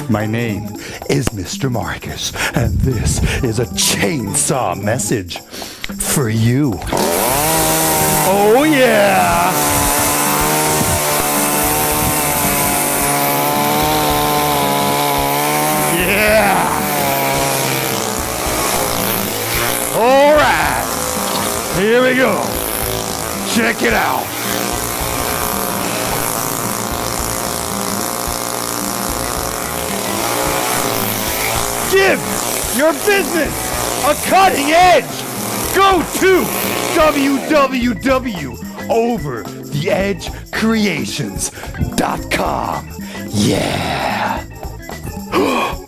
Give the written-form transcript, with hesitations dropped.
My name is Mr. Marcus, and this is a chainsaw message for you. Oh yeah! Yeah! Alright! Here we go! Check it out! Give your business a cutting edge! Go to www.overtheedgecreations.com. Yeah! Oh,